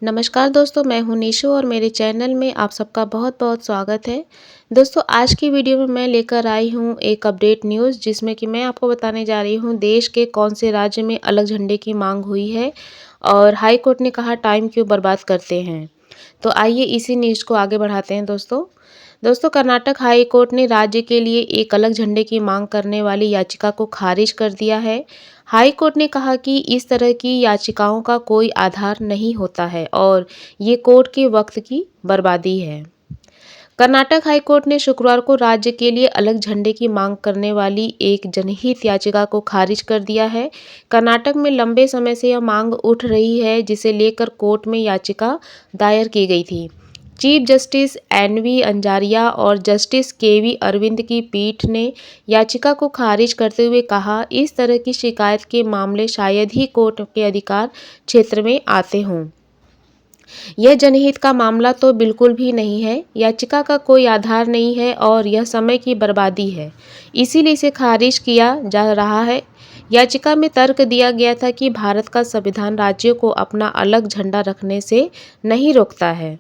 नमस्कार दोस्तों, मैं हूं निशु और मेरे चैनल में आप सबका बहुत-बहुत स्वागत है। दोस्तों, आज की वीडियो में मैं लेकर आई हूं एक अपडेट न्यूज़ जिसमें कि मैं आपको बताने जा रही हूं देश के कौन से राज्य में अलग झंडे की मांग हुई है और हाई कोर्ट ने कहा टाइम क्यों बर्बाद करते हैं। तो आइए इसी न्यूज़ को आगे बढ़ाते हैं दोस्तों। दोस्तों, कर्नाटक हाई कोर्ट ने राज्य के लिए एक अलग झंडे की मांग करने वाली याचिका को खारिज कर दिया है। हाई कोर्ट ने कहा कि इस तरह की याचिकाओं का कोई आधार नहीं होता है और ये कोर्ट के वक्त की बर्बादी है। कर्नाटक हाई कोर्ट ने शुक्रवार को राज्य के लिए अलग झंडे की मांग करने वाली एक जनहित याचिका को खारिज कर दिया है। कर्नाटक में लंबे समय से यह मांग उठ रही है जिसे लेकर कोर्ट में याचिका दायर की गई थी। Chief justice NV. अंजारिया और जस्टिस के.वी. अरविंद की पीठ ने याचिका को खारिज करते हुए कहा, इस तरह की शिकायत के मामले शायद ही कोर्ट के अधिकार क्षेत्र में आते हों। यह जनहित का मामला तो बिल्कुल भी नहीं है, याचिका का कोई आधार नहीं है और यह समय की बर्बादी है, इसीलिए इसे खारिज किया जा रहा है। याचिका में तर्क दिया गया था कि भारत का संविधान राज्यों को अपना अलग झंडा रखने से नहीं रोकता है।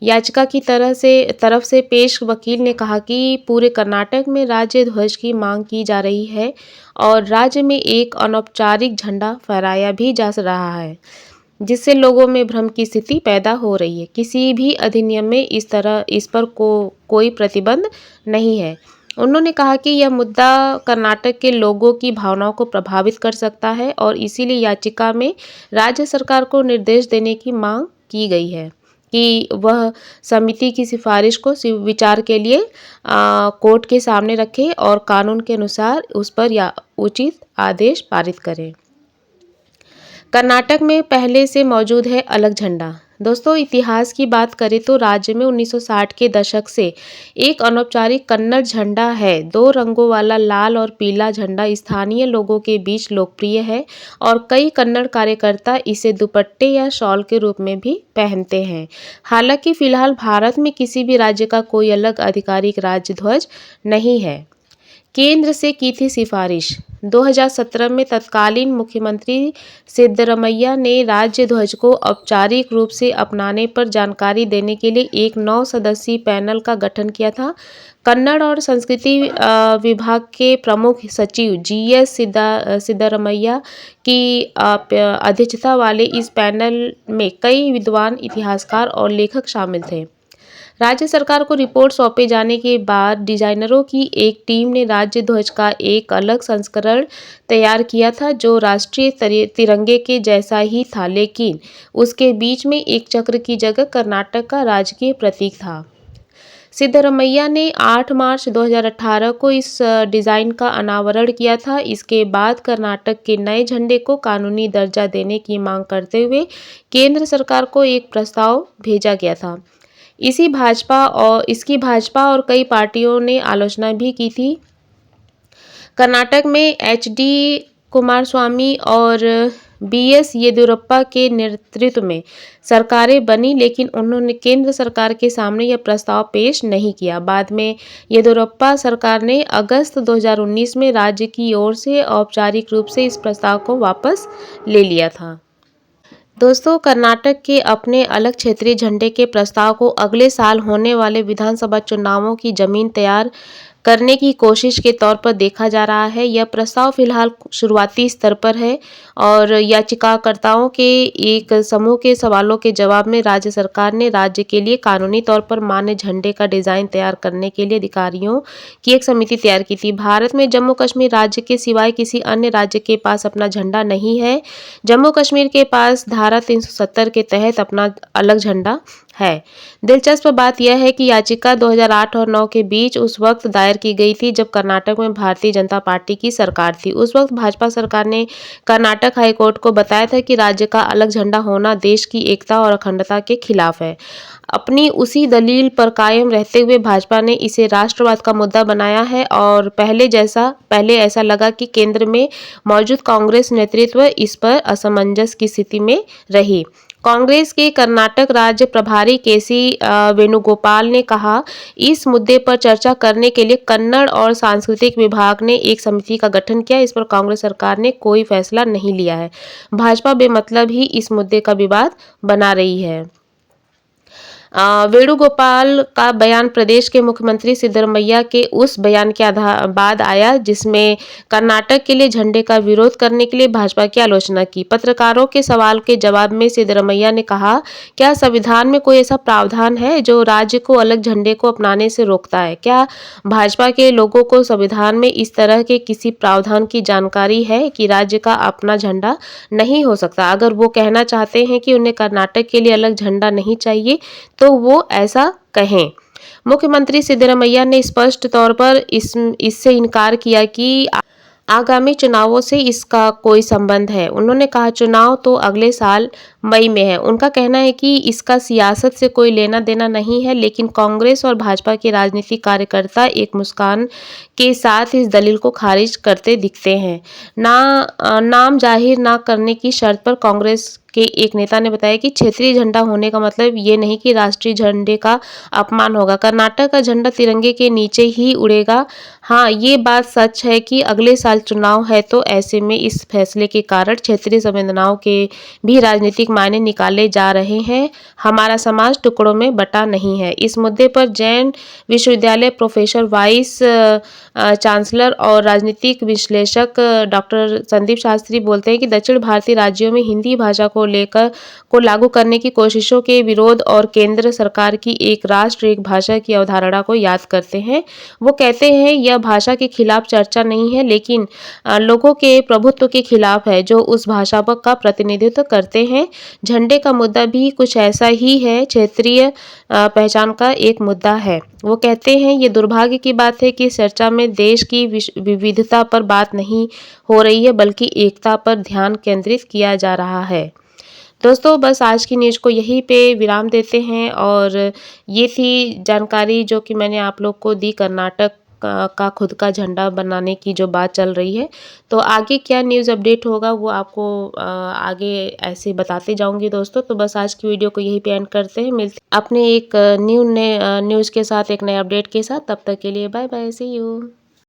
याचिका की तरफ से पेश वकील ने कहा कि पूरे कर्नाटक में राज्य ध्वज की मांग की जा रही है और राज्य में एक अनौपचारिक झंडा फहराया भी जा रहा है, जिससे लोगों में भ्रम की स्थिति पैदा हो रही है। किसी भी अधिनियम में इस पर कोई प्रतिबंध नहीं है। उन्होंने कहा कि यह मुद्दा कर्नाटक के लोगों की भावनाओं को प्रभावित कर सकता है और इसीलिए याचिका में राज्य सरकार को निर्देश देने की मांग की गई है कि वह समिति की सिफारिश को विचार के लिए कोर्ट के सामने रखे और कानून के अनुसार उस पर या उचित आदेश पारित करें। कर्नाटक में पहले से मौजूद है अलग झंडा। दोस्तों, इतिहास की बात करें तो राज्य में 1960 के दशक से एक अनौपचारिक कन्नड़ झंडा है। 2 रंगों वाला लाल और पीला झंडा स्थानीय लोगों के बीच लोकप्रिय है और कई कन्नड़ कार्यकर्ता इसे दुपट्टे या शॉल के रूप में भी पहनते हैं। हालांकि फिलहाल भारत में किसी भी राज्य का कोई अलग आधिकारिक राज्य ध्वज नहीं है। केंद्र से की थी सिफारिश। 2017 में तत्कालीन मुख्यमंत्री सिद्धरमैया ने राज्य ध्वज को औपचारिक रूप से अपनाने पर जानकारी देने के लिए एक 9 सदस्यीय पैनल का गठन किया था। कन्नड़ और संस्कृति विभाग के प्रमुख सचिव जी.एस. सिद्धरमैया की अध्यक्षता वाले इस पैनल में कई विद्वान, इतिहासकार और लेखक शामिल थे। राज्य सरकार को रिपोर्ट सौंपे जाने के बाद डिजाइनरों की एक टीम ने राज्य ध्वज का एक अलग संस्करण तैयार किया था जो राष्ट्रीय तिरंगे के जैसा ही था, लेकिन उसके बीच में एक चक्र की जगह कर्नाटक का राजकीय प्रतीक था। सिद्धरमैया ने 8 मार्च 2018 को इस डिज़ाइन का अनावरण किया था। इसके बाद कर्नाटक के नए झंडे को कानूनी दर्जा देने की मांग करते हुए केंद्र सरकार को एक प्रस्ताव भेजा गया था। इसकी भाजपा और कई पार्टियों ने आलोचना भी की थी। कर्नाटक में एच.डी. कुमारस्वामी और बी.एस. येदियुरप्पा के नेतृत्व में सरकारें बनी, लेकिन उन्होंने केंद्र सरकार के सामने यह प्रस्ताव पेश नहीं किया। बाद में येदियुरप्पा सरकार ने अगस्त 2019 में राज्य की ओर से औपचारिक रूप से इस प्रस्ताव को वापस ले लिया था। दोस्तों, कर्नाटक के अपने अलग क्षेत्रीय झंडे के प्रस्ताव को अगले साल होने वाले विधानसभा चुनावों की जमीन तैयार करने की कोशिश के तौर पर देखा जा रहा है। यह प्रस्ताव फिलहाल शुरुआती स्तर पर है और याचिकाकर्ताओं के एक समूह के सवालों के जवाब में राज्य सरकार ने राज्य के लिए कानूनी तौर पर मान्य झंडे का डिजाइन तैयार करने के लिए अधिकारियों की एक समिति तैयार की थी। भारत में जम्मू कश्मीर राज्य के सिवाय किसी अन्य राज्य के पास अपना झंडा नहीं है। जम्मू कश्मीर के पास धारा 370 के तहत अपना अलग झंडा है। दिलचस्प बात यह है कि याचिका 2008 और 9 के बीच उस वक्त दायर की गई थी जब कर्नाटक में भारतीय जनता पार्टी की सरकार थी। उस वक्त भाजपा सरकार ने कर्नाटक हाई कोर्ट को बताया था कि राज्य का अलग झंडा होना देश की एकता और अखंडता के खिलाफ है। अपनी उसी दलील पर कायम रहते हुए भाजपा ने इसे राष्ट्रवाद का मुद्दा बनाया है और पहले ऐसा लगा कि केंद्र में मौजूद कांग्रेस नेतृत्व इस पर असमंजस की स्थिति में रही। कांग्रेस के कर्नाटक राज्य प्रभारी केसी वेणुगोपाल ने कहा, इस मुद्दे पर चर्चा करने के लिए कन्नड़ और सांस्कृतिक विभाग ने एक समिति का गठन किया। इस पर कांग्रेस सरकार ने कोई फैसला नहीं लिया है। भाजपा बेमतलब ही इस मुद्दे का विवाद बना रही है। वेणुगोपाल का बयान प्रदेश के मुख्यमंत्री सिद्धरमैया के उस बयान के बाद आया जिसमें कर्नाटक के लिए झंडे का विरोध करने के लिए भाजपा की आलोचना की। पत्रकारों के सवाल के जवाब में सिद्धरमैया ने कहा, क्या संविधान में कोई ऐसा प्रावधान है जो राज्य को अलग झंडे को अपनाने से रोकता है? क्या भाजपा के लोगों को संविधान में इस तरह के किसी प्रावधान की जानकारी है कि राज्य का अपना झंडा नहीं हो सकता? अगर वो कहना चाहते हैं कि उन्हें कर्नाटक के लिए अलग झंडा नहीं चाहिए तो वो ऐसा कहें। मुख्यमंत्री सिद्धरमैया ने स्पष्ट तौर पर इससे इनकार किया कि आगामी चुनावों से इसका कोई संबंध है। उन्होंने कहा, चुनाव तो अगले साल मई में है। उनका कहना है कि इसका सियासत से कोई लेना देना नहीं है, लेकिन कांग्रेस और भाजपा के राजनीतिक कार्यकर्ता एक मुस्कान के साथ इस दलील को खारिज करते दिखते हैं। नाम जाहिर न करने की शर्त पर कांग्रेस के एक नेता ने बताया कि क्षेत्रीय झंडा होने का मतलब ये नहीं कि राष्ट्रीय झंडे का अपमान होगा। कर्नाटक का झंडा तिरंगे के नीचे ही उड़ेगा। हाँ, ये बात सच है कि अगले साल चुनाव है, तो ऐसे में इस फैसले के कारण क्षेत्रीय संवेदनाओं के भी राजनीतिक मायने निकाले जा रहे हैं। हमारा समाज टुकड़ों में बटा नहीं है। इस मुद्दे पर जैन विश्वविद्यालय प्रोफेसर, वाइस चांसलर और राजनीतिक विश्लेषक डॉक्टर संदीप शास्त्री बोलते हैं कि दक्षिण भारतीय राज्यों में हिंदी भाषा को लागू करने की कोशिशों के विरोध और केंद्र सरकार की एक राष्ट्र एक भाषा की अवधारणा को याद करते हैं। वो कहते हैं, यह भाषा के खिलाफ चर्चा नहीं है, लेकिन लोगों के प्रभुत्व के खिलाफ है जो उस भाषा का प्रतिनिधित्व करते हैं। झंडे का मुद्दा भी कुछ ऐसा ही है, क्षेत्रीय पहचान का एक मुद्दा है। वो कहते हैं, ये दुर्भाग्य की बात है कि चर्चा में देश की विविधता पर बात नहीं हो रही है, बल्कि एकता पर ध्यान केंद्रित किया जा रहा है। दोस्तों, बस आज की न्यूज़ को यहीं पे विराम देते हैं और ये थी जानकारी जो कि मैंने आप लोग को दी कर्नाटक का खुद का झंडा बनाने की जो बात चल रही है। तो आगे क्या न्यूज़ अपडेट होगा वो आपको आगे ऐसे बताते जाऊंगी दोस्तों। तो बस आज की वीडियो को यहीं पे एंड करते हैं। मिलते अपने एक न्यूज़ के साथ, एक नए अपडेट के साथ। तब तक के लिए बाय बाय, सी यू।